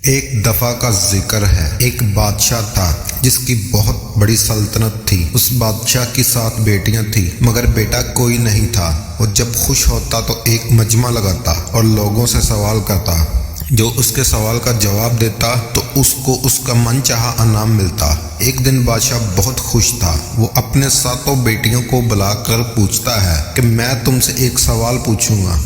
ایک دفعہ کا ذکر ہے، ایک بادشاہ تھا جس کی بہت بڑی سلطنت تھی۔ اس بادشاہ کی 7 بیٹیاں تھیں مگر بیٹا کوئی نہیں تھا۔ وہ جب خوش ہوتا تو ایک مجمع لگاتا اور لوگوں سے سوال کرتا۔ جو اس کے سوال کا جواب دیتا تو اس کو اس کا من چاہا انعام ملتا۔ ایک دن بادشاہ بہت خوش تھا۔ وہ اپنے 7 بیٹیوں کو بلا کر پوچھتا ہے کہ میں تم سے ایک سوال پوچھوں گا،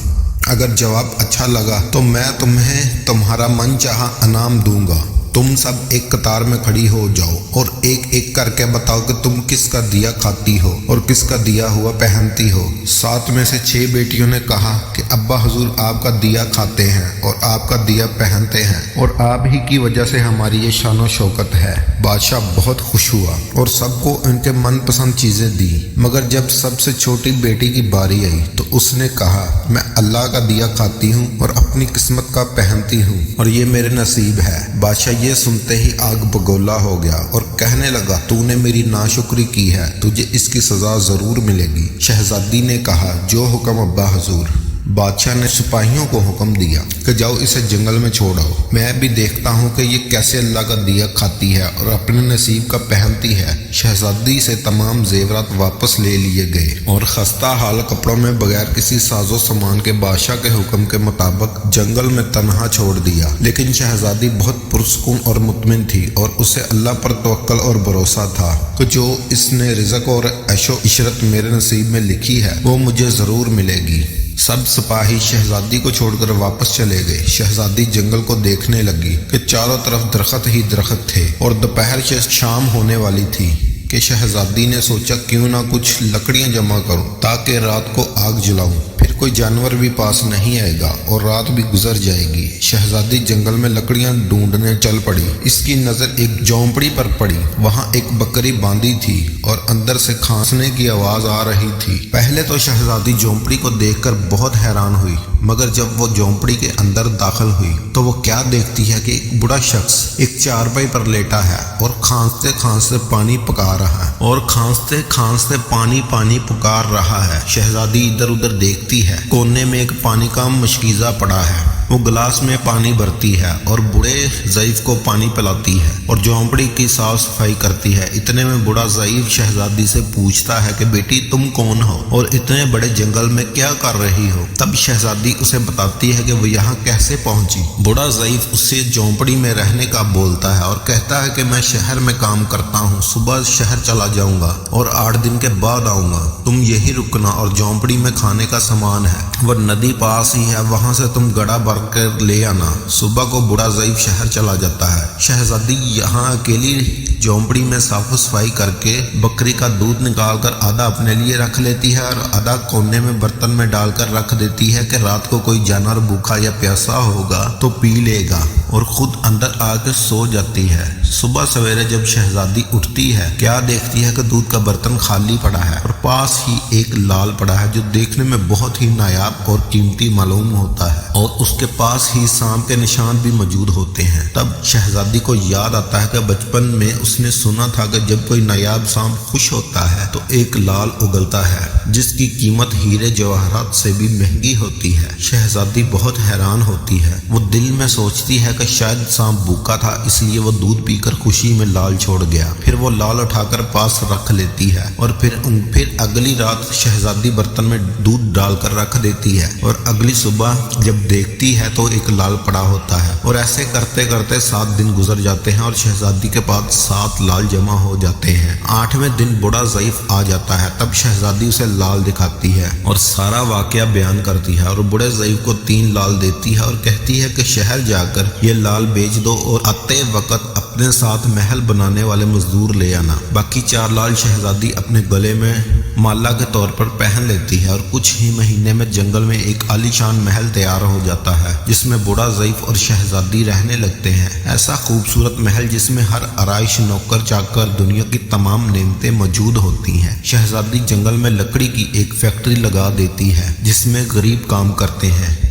اگر جواب اچھا لگا تو میں تمہیں تمہارا من چاہا انعام دوں گا۔ تم سب ایک قطار میں کھڑی ہو جاؤ اور ایک ایک کر کے بتاؤ کہ تم کس کا دیا کھاتی ہو اور کس کا دیا ہوا پہنتی ہو۔ 7 میں سے 6 بیٹیوں نے کہا کہ ابا حضور آپ کا دیا کھاتے ہیں اور آپ کا دیا پہنتے ہیں اور آپ ہی کی وجہ سے ہماری یہ شان و شوکت ہے۔ بادشاہ بہت خوش ہوا اور سب کو ان کے من پسند چیزیں دی، مگر جب سب سے چھوٹی بیٹی کی باری آئی تو اس نے کہا میں اللہ کا دیا کھاتی ہوں اور اپنی قسمت کا پہنتی ہوں اور یہ میرے نصیب ہے۔ بادشاہ یہ سنتے ہی آگ بگولا ہو گیا اور کہنے لگا تو نے میری ناشکری کی ہے، تجھے اس کی سزا ضرور ملے گی۔ شہزادی نے کہا جو حکم ابا حضور۔ بادشاہ نے سپاہیوں کو حکم دیا کہ جاؤ اسے جنگل میں چھوڑ آؤ، میں بھی دیکھتا ہوں کہ یہ کیسے اللہ کا دیا کھاتی ہے اور اپنے نصیب کا پہنتی ہے۔ شہزادی سے تمام زیورات واپس لے لیے گئے اور خستہ حال کپڑوں میں بغیر کسی ساز و سامان کے بادشاہ کے حکم کے مطابق جنگل میں تنہا چھوڑ دیا۔ لیکن شہزادی بہت پرسکون اور مطمئن تھی اور اسے اللہ پر توکل اور بھروسہ تھا کہ جو اس نے رزق اور عیش و عشرت میرے نصیب میں لکھی ہے وہ مجھے ضرور ملے گی۔ سب سپاہی شہزادی کو چھوڑ کر واپس چلے گئے۔ شہزادی جنگل کو دیکھنے لگی کہ چاروں طرف درخت ہی درخت تھے اور دوپہر سے شام ہونے والی تھی کہ شہزادی نے سوچا کیوں نہ کچھ لکڑیاں جمع کروں تاکہ رات کو آگ جلاؤں، پھر کوئی جانور بھی پاس نہیں آئے گا اور رات بھی گزر جائے گی۔ شہزادی جنگل میں لکڑیاں ڈھونڈنے چل پڑی۔ اس کی نظر ایک جھونپڑی پر پڑی۔ وہاں ایک بکری باندھی تھی اور اندر سے کھانسنے کی آواز آ رہی تھی۔ پہلے تو شہزادی جھونپڑی کو دیکھ کر بہت حیران ہوئی، مگر جب وہ جھونپڑی کے اندر داخل ہوئی تو وہ کیا دیکھتی ہے کہ ایک بڑا شخص ایک چارپائی پر لیٹا ہے اور کھانستے کھانستے پانی پکا رہا ہے اور کھانستے کھانستے پانی پکار رہا ہے۔ شہزادی ادھر ادھر دیکھتی ہے، کونے میں ایک پانی کا مشکیزہ پڑا ہے۔ وہ گلاس میں پانی بھرتی ہے اور بوڑھے ضعیف کو پانی پلاتی ہے اور جھونپڑی کی صاف صفائی کرتی ہے۔ اتنے میں بوڑھا ضعیف شہزادی سے پوچھتا ہے کہ بیٹی تم کون ہو اور اتنے بڑے جنگل میں کیا کر رہی ہو؟ تب شہزادی اسے بتاتی ہے کہ وہ یہاں کیسے پہنچی۔ بوڑھا ضعیف اس سے جھونپڑی میں رہنے کا بولتا ہے اور کہتا ہے کہ میں شہر میں کام کرتا ہوں، صبح شہر چلا جاؤں گا اور 8 دن کے بعد آؤں گا، تم یہی رکنا اور جھونپڑی میں کھانے کا سامان ہے، وہ ندی پاس ہی ہے، وہاں سے تم گڑا بھر کر لے آنا۔ صبح کو بوڑھا ضعیف شہر چلا جاتا ہے۔ شہزادی یہاں اکیلی جھونپڑی میں صاف صفائی کر کے بکری کا دودھ نکال کر آدھا اپنے لیے رکھ لیتی ہے اور آدھا کونے میں برتن میں ڈال کر رکھ دیتی ہے کہ رات کو کوئی جانور بھوکا یا پیاسا ہوگا تو پی لے گا، اور خود اندر آ کے سو جاتی ہے۔ صبح سویرے جب شہزادی اٹھتی ہے کیا دیکھتی ہے کہ دودھ کا برتن خالی پڑا ہے اور پاس ہی ایک لال پڑا ہے جو دیکھنے میں بہت ہی نایاب اور قیمتی معلوم ہوتا ہے اور اس کے پاس ہی سانپ کے نشان بھی موجود ہوتے ہیں۔ تب شہزادی کو یاد آتا ہے کہ بچپن میں اس نے سنا تھا کہ جب کوئی نایاب سانپ خوش ہوتا ہے تو ایک لال اگلتا ہے جس کی قیمت ہیرے جواہرات سے بھی مہنگی ہوتی ہے۔ شہزادی بہت حیران ہوتی ہے، وہ دل میں سوچتی ہے کہ شاید سانپ بھوکا تھا اس لیے وہ دودھ پی کر خوشی میں لال چھوڑ گیا۔ پھر وہ لال اٹھا کر پاس رکھ لیتی ہے اور پھر اگلی رات شہزادی برتن میں دودھ ڈال کر رکھ دیتی ہے اور اگلی صبح جب دیکھتی ہے تو ایک لال پڑا ہوتا ہے، اور ایسے کرتے کرتے 7 دن گزر جاتے ہیں اور شہزادی کے پاس 7 لال جمع ہو جاتے ہیں۔ 8ویں دن بوڑھا ضعیف آ جاتا ہے، تب شہزادی اسے لال دکھاتی ہے اور سارا واقعہ بیان کرتی ہے اور بوڑھے ضعیف کو 3 لال دیتی ہے اور کہتی ہے کہ شہر جا کر یہ لال بیچ دو اور آتے وقت اپنے ساتھ محل بنانے والے مزدور لے آنا۔ باقی 4 لال شہزادی اپنے گلے میں مالا کے طور پر پہن لیتی ہے اور کچھ ہی مہینے میں جنگل میں ایک عالیشان محل تیار ہو جاتا ہے جس میں بوڑھا ضعیف اور شہزادی رہنے لگتے ہیں۔ ایسا خوبصورت محل جس میں ہر آرائش، نوکر چاکر، دنیا کی تمام نعمتیں موجود ہوتی ہیں۔ شہزادی جنگل میں لکڑی کی ایک فیکٹری لگا دیتی ہے جس میں غریب کام کرتے ہیں۔